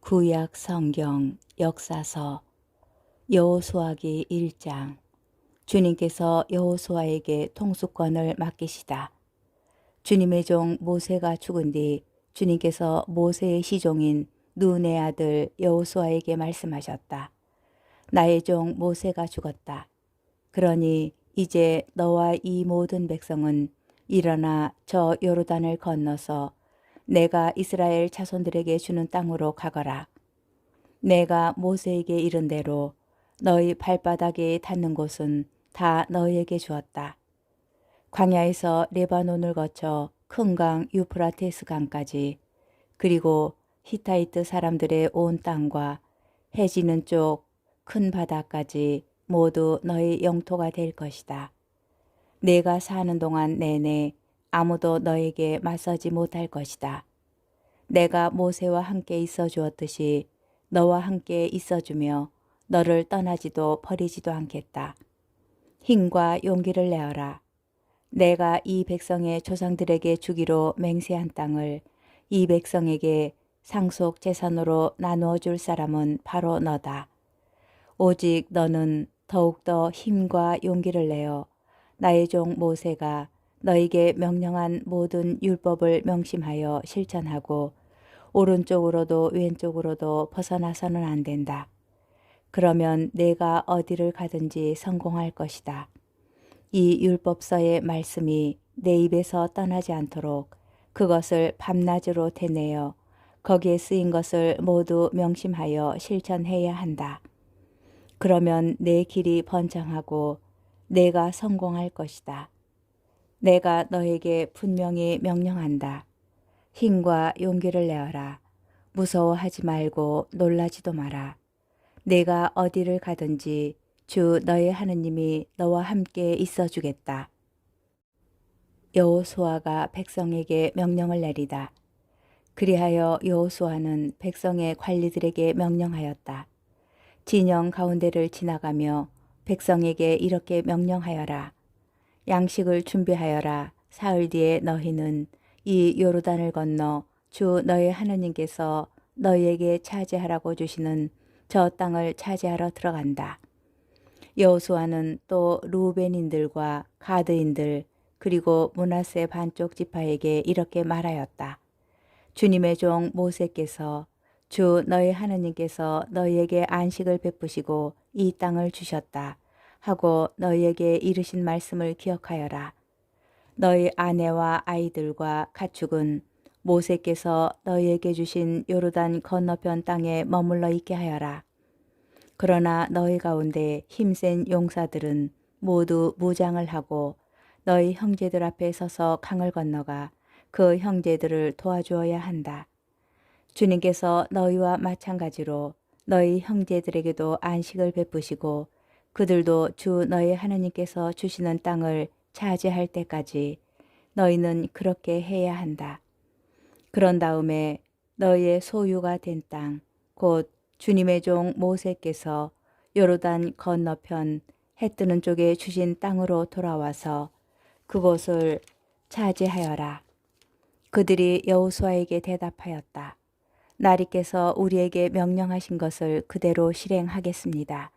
구약 성경 역사서 여호수아기 1장. 주님께서 여호수아에게 통수권을 맡기시다. 주님의 종 모세가 죽은 뒤 주님께서 모세의 시종인 눈의 아들 여호수아에게 말씀하셨다. 나의 종 모세가 죽었다. 그러니 이제 너와 이 모든 백성은 일어나 저 요르단을 건너서 내가 이스라엘 자손들에게 주는 땅으로 가거라. 내가 모세에게 이른 대로 너희 발바닥에 닿는 곳은 다 너희에게 주었다. 광야에서 레바논을 거쳐 큰 강 유프라테스 강까지, 그리고 히타이트 사람들의 온 땅과 해지는 쪽 큰 바다까지 모두 너희 영토가 될 것이다. 내가 사는 동안 내내 아무도 너에게 맞서지 못할 것이다. 내가 모세와 함께 있어 주었듯이 너와 함께 있어 주며 너를 떠나지도 버리지도 않겠다. 힘과 용기를 내어라. 내가 이 백성의 조상들에게 주기로 맹세한 땅을 이 백성에게 상속 재산으로 나누어 줄 사람은 바로 너다. 오직 너는 더욱더 힘과 용기를 내어 나의 종 모세가 너에게 명령한 모든 율법을 명심하여 실천하고 오른쪽으로도 왼쪽으로도 벗어나서는 안 된다. 그러면 내가 어디를 가든지 성공할 것이다. 이 율법서의 말씀이 내 입에서 떠나지 않도록 그것을 밤낮으로 되뇌어 거기에 쓰인 것을 모두 명심하여 실천해야 한다. 그러면 내 길이 번창하고 내가 성공할 것이다. 내가 너에게 분명히 명령한다. 힘과 용기를 내어라. 무서워하지 말고 놀라지도 마라. 내가 어디를 가든지 주 너의 하느님이 너와 함께 있어 주겠다. 여호수아가 백성에게 명령을 내리다. 그리하여 여호수아는 백성의 관리들에게 명령하였다. 진영 가운데를 지나가며 백성에게 이렇게 명령하여라. 양식을 준비하여라. 사흘 뒤에 너희는 이 요르단을 건너 주 너의 하느님께서 너희에게 차지하라고 주시는 저 땅을 차지하러 들어간다. 여호수아는 또 루벤인들과 가드인들 그리고 므낫세 반쪽 지파에게 이렇게 말하였다. 주님의 종 모세께서 주 너희 하느님께서 너희에게 안식을 베푸시고 이 땅을 주셨다 하고 너희에게 이르신 말씀을 기억하여라. 너희 아내와 아이들과 가축은 모세께서 너희에게 주신 요르단 건너편 땅에 머물러 있게 하여라. 그러나 너희 가운데 힘센 용사들은 모두 무장을 하고 너희 형제들 앞에 서서 강을 건너가 그 형제들을 도와주어야 한다. 주님께서 너희와 마찬가지로 너희 형제들에게도 안식을 베푸시고 그들도 주 너희 하느님께서 주시는 땅을 차지할 때까지 너희는 그렇게 해야 한다. 그런 다음에 너희의 소유가 된 땅, 곧 주님의 종 모세께서 요르단 건너편 해 뜨는 쪽에 주신 땅으로 돌아와서 그곳을 차지하여라. 그들이 여호수아에게 대답하였다. 나리께서 우리에게 명령하신 것을 그대로 실행하겠습니다.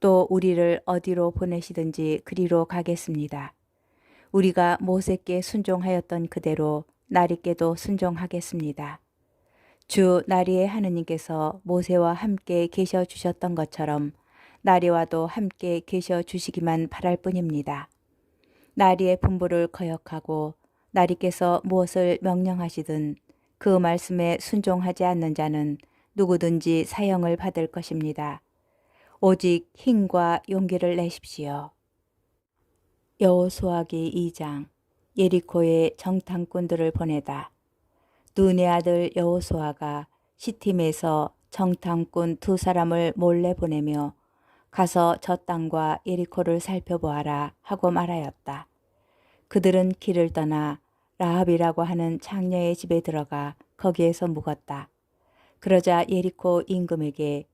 또 우리를 어디로 보내시든지 그리로 가겠습니다. 우리가 모세께 순종하였던 그대로 나리께도 순종하겠습니다. 주 나리의 하느님께서 모세와 함께 계셔 주셨던 것처럼 나리와도 함께 계셔 주시기만 바랄 뿐입니다. 나리의 분부를 거역하고 나리께서 무엇을 명령하시든 그 말씀에 순종하지 않는 자는 누구든지 사형을 받을 것입니다. 오직 힘과 용기를 내십시오. 여호수아기 2장. 예리코에 정탐꾼들을 보내다. 눈의 아들 여호수아가 시팀에서 정탐꾼 2사람을 몰래 보내며 가서 저 땅과 예리코를 살펴보아라 하고 말하였다. 그들은 길을 떠나 라합이라고 하는 창녀의 집에 들어가 거기에서 묵었다. 그러자 예리코 임금에게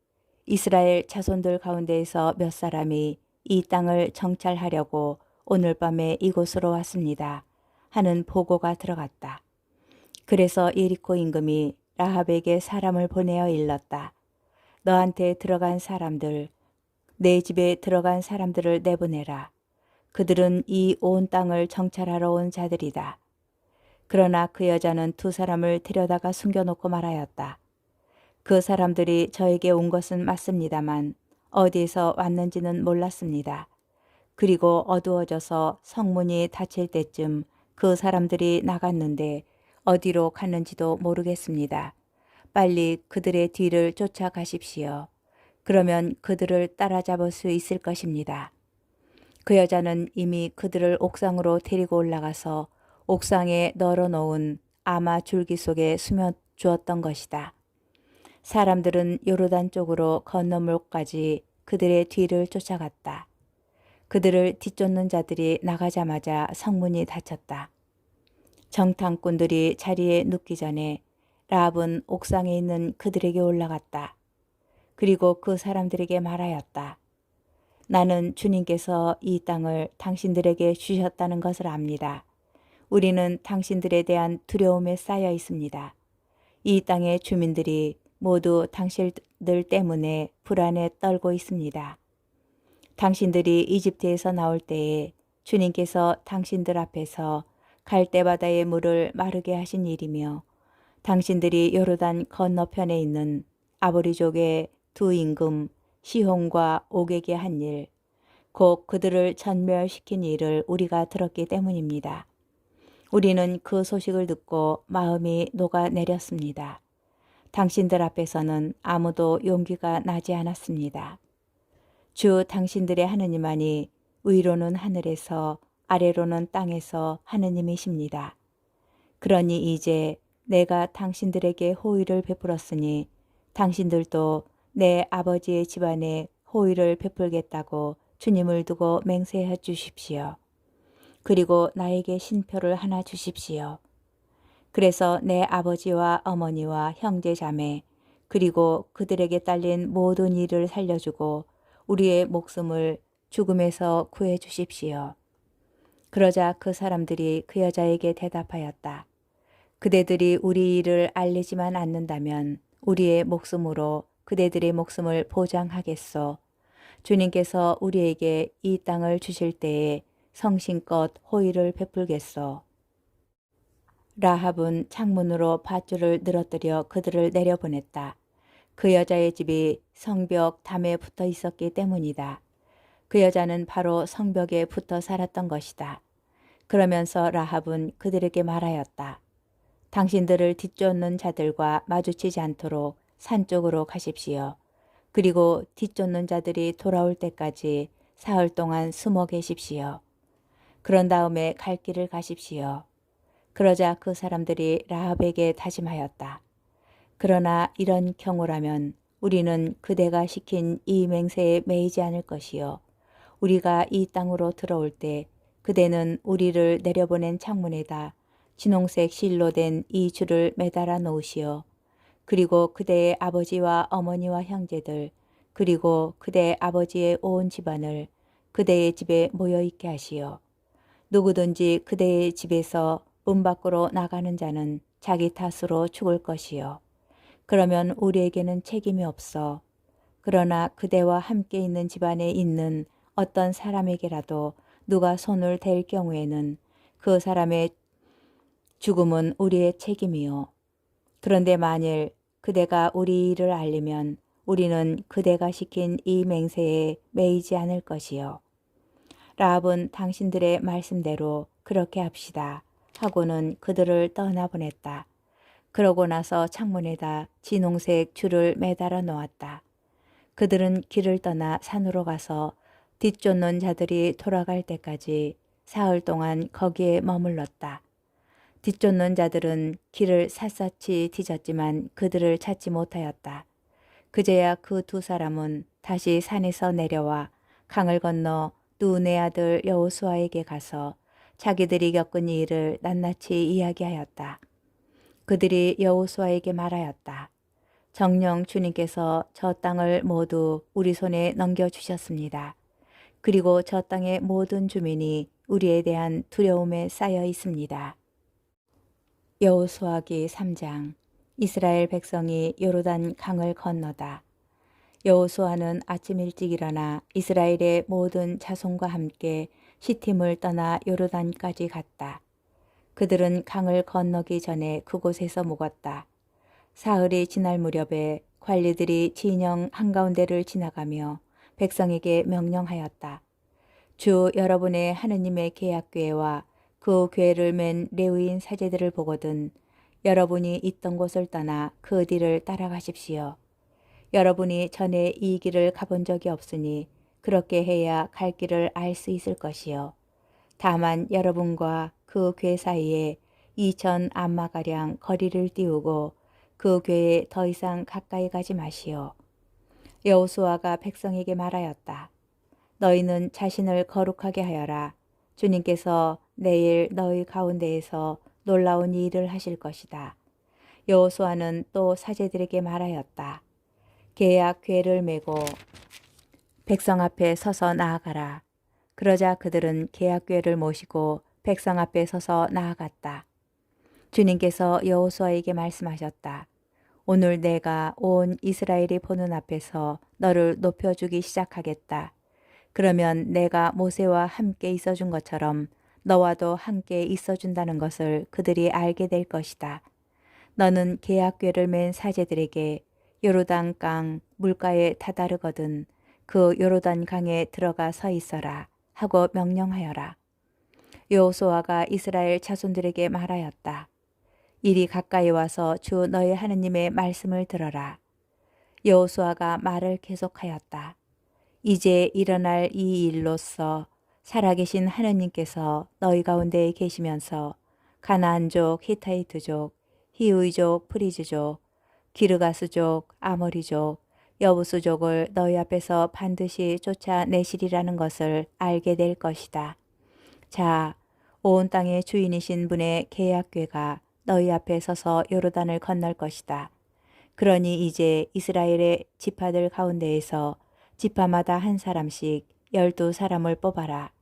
이스라엘 자손들 가운데에서 몇 사람이 이 땅을 정찰하려고 오늘 밤에 이곳으로 왔습니다 하는 보고가 들어갔다. 그래서 예리코 임금이 라합에게 사람을 보내어 일렀다. 너한테 들어간 사람들, 내 집에 들어간 사람들을 내보내라. 그들은 이 온 땅을 정찰하러 온 자들이다. 그러나 그 여자는 두 사람을 데려다가 숨겨놓고 말하였다. 그 사람들이 저에게 온 것은 맞습니다만 어디에서 왔는지는 몰랐습니다. 그리고 어두워져서 성문이 닫힐 때쯤 그 사람들이 나갔는데 어디로 갔는지도 모르겠습니다. 빨리 그들의 뒤를 쫓아가십시오. 그러면 그들을 따라잡을 수 있을 것입니다. 그 여자는 이미 그들을 옥상으로 데리고 올라가서 옥상에 널어놓은 아마 줄기 속에 숨겨 주었던 것이다. 사람들은 요르단 쪽으로 건너물까지 그들의 뒤를 쫓아갔다. 그들을 뒤쫓는 자들이 나가자마자 성문이 닫혔다. 정탐꾼들이 자리에 눕기 전에 라합은 옥상에 있는 그들에게 올라갔다. 그리고 그 사람들에게 말하였다. 나는 주님께서 이 땅을 당신들에게 주셨다는 것을 압니다. 우리는 당신들에 대한 두려움에 쌓여 있습니다. 이 땅의 주민들이 모두 당신들 때문에 불안에 떨고 있습니다. 당신들이 이집트에서 나올 때에 주님께서 당신들 앞에서 갈대바다의 물을 마르게 하신 일이며 당신들이 요르단 건너편에 있는 아보리족의 두 임금 시혼과 옥에게 한 일, 곧 그들을 전멸시킨 일을 우리가 들었기 때문입니다. 우리는 그 소식을 듣고 마음이 녹아내렸습니다. 당신들 앞에서는 아무도 용기가 나지 않았습니다. 주 당신들의 하느님만이 위로는 하늘에서 아래로는 땅에서 하느님이십니다. 그러니 이제 내가 당신들에게 호의를 베풀었으니 당신들도 내 아버지의 집안에 호의를 베풀겠다고 주님을 두고 맹세해 주십시오. 그리고 나에게 신표를 하나 주십시오. 그래서 내 아버지와 어머니와 형제 자매 그리고 그들에게 딸린 모든 일을 살려주고 우리의 목숨을 죽음에서 구해 주십시오. 그러자 그 사람들이 그 여자에게 대답하였다. 그대들이 우리 일을 알리지만 않는다면 우리의 목숨으로 그대들의 목숨을 보장하겠소. 주님께서 우리에게 이 땅을 주실 때에 성심껏 호의를 베풀겠소. 라합은 창문으로 밧줄을 늘어뜨려 그들을 내려보냈다. 그 여자의 집이 성벽 담에 붙어 있었기 때문이다. 그 여자는 바로 성벽에 붙어 살았던 것이다. 그러면서 라합은 그들에게 말하였다. 당신들을 뒤쫓는 자들과 마주치지 않도록 산 쪽으로 가십시오. 그리고 뒤쫓는 자들이 돌아올 때까지 사흘 동안 숨어 계십시오. 그런 다음에 갈 길을 가십시오. 그러자 그 사람들이 라합에게 다짐하였다. 그러나 이런 경우라면 우리는 그대가 시킨 이 맹세에 매이지 않을 것이요. 우리가 이 땅으로 들어올 때 그대는 우리를 내려보낸 창문에다 진홍색 실로 된 이 줄을 매달아 놓으시오. 그리고 그대의 아버지와 어머니와 형제들 그리고 그대 아버지의 온 집안을 그대의 집에 모여있게 하시오. 누구든지 그대의 집에서 문 밖으로 나가는 자는 자기 탓으로 죽을 것이요. 그러면 우리에게는 책임이 없어. 그러나 그대와 함께 있는 집안에 있는 어떤 사람에게라도 누가 손을 댈 경우에는 그 사람의 죽음은 우리의 책임이요. 그런데 만일 그대가 우리 일을 알리면 우리는 그대가 시킨 이 맹세에 매이지 않을 것이요. 라합은 당신들의 말씀대로 그렇게 합시다 하고는 그들을 떠나보냈다. 그러고 나서 창문에다 진홍색 줄을 매달아 놓았다. 그들은 길을 떠나 산으로 가서 뒤쫓는 자들이 돌아갈 때까지 사흘 동안 거기에 머물렀다. 뒤쫓는 자들은 길을 샅샅이 뒤졌지만 그들을 찾지 못하였다. 그제야 그 두 사람은 다시 산에서 내려와 강을 건너 눈의 아들 여호수아에게 가서 자기들이 겪은 일을 낱낱이 이야기하였다. 그들이 여호수아에게 말하였다. 정녕 주님께서 저 땅을 모두 우리 손에 넘겨주셨습니다. 그리고 저 땅의 모든 주민이 우리에 대한 두려움에 쌓여 있습니다. 여호수아기 3장. 이스라엘 백성이 요르단 강을 건너다. 여호수아는 아침 일찍 일어나 이스라엘의 모든 자손과 함께 시팀을 떠나 요르단까지 갔다. 그들은 강을 건너기 전에 그곳에서 묵었다. 사흘이 지날 무렵에 관리들이 진영 한가운데를 지나가며 백성에게 명령하였다. 주 여러분의 하느님의 계약궤와 그 궤를 맨 레위인 사제들을 보거든 여러분이 있던 곳을 떠나 그 뒤를 따라가십시오. 여러분이 전에 이 길을 가본 적이 없으니 그렇게 해야 갈 길을 알 수 있을 것이요. 다만 여러분과 그 궤 사이에 2천 암마가량 거리를 띄우고 그 궤에 더 이상 가까이 가지 마시오. 여호수아가 백성에게 말하였다. 너희는 자신을 거룩하게 하여라. 주님께서 내일 너희 가운데에서 놀라운 일을 하실 것이다. 여호수아는 또 사제들에게 말하였다. 계약 궤를 메고 백성 앞에 서서 나아가라. 그러자 그들은 계약 궤를 모시고 백성 앞에 서서 나아갔다. 주님께서 여호수아에게 말씀하셨다. 오늘 내가 온 이스라엘이 보는 앞에서 너를 높여주기 시작하겠다. 그러면 내가 모세와 함께 있어준 것처럼 너와도 함께 있어준다는 것을 그들이 알게 될 것이다. 너는 계약궤를 맨 사제들에게 요르단 강 물가에 다다르거든 그 요르단 강에 들어가 서 있어라 하고 명령하여라. 여호수아가 이스라엘 자손들에게 말하였다. 이리 가까이 와서 주 너희 하느님의 말씀을 들어라. 여호수아가 말을 계속하였다. 이제 일어날 이 일로서 살아계신 하느님께서 너희 가운데 계시면서 가나안족, 히타이트족, 히위족, 프리즈족, 기르가스족, 아모리족, 여부수족을 너희 앞에서 반드시 쫓아내시리라는 것을 알게 될 것이다. 자, 온 땅의 주인이신 분의 계약궤가 너희 앞에 서서 요르단을 건널 것이다. 그러니 이제 이스라엘의 지파들 가운데에서 지파마다 한 사람씩 12사람을 뽑아라.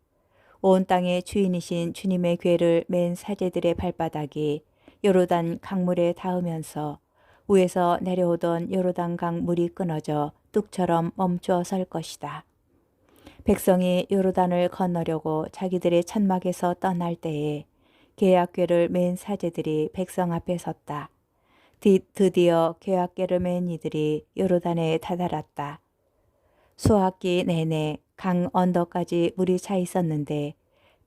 온 땅의 주인이신 주님의 궤를 맨 사제들의 발바닥이 요르단 강물에 닿으면서 위에서 내려오던 요르단 강 물이 끊어져 뚝처럼 멈추어 설 것이다. 백성이 요르단을 건너려고 자기들의 천막에서 떠날 때에 계약궤를 맨 사제들이 백성 앞에 섰다. 드디어 계약궤를 맨 이들이 요르단에 다다랐다. 수학기 내내 강 언덕까지 물이 차 있었는데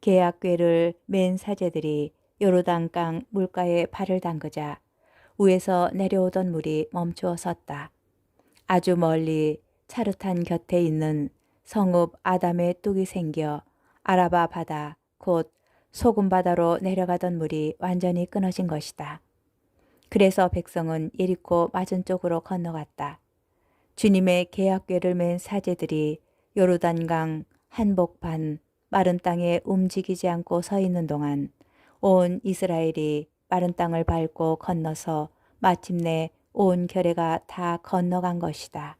계약궤를 맨 사제들이 요르단강 물가에 발을 담그자 위에서 내려오던 물이 멈추어 섰다. 아주 멀리 차르탄 곁에 있는 성읍 아담의 뚝이 생겨 아라바 바다 곧 소금 바다로 내려가던 물이 완전히 끊어진 것이다. 그래서 백성은 예리코 맞은쪽으로 건너갔다. 주님의 계약궤를 맨 사제들이 요르단강 한복판 마른 땅에 움직이지 않고 서 있는 동안 온 이스라엘이 마른 땅을 밟고 건너서 마침내 온 결례가 다 건너간 것이다.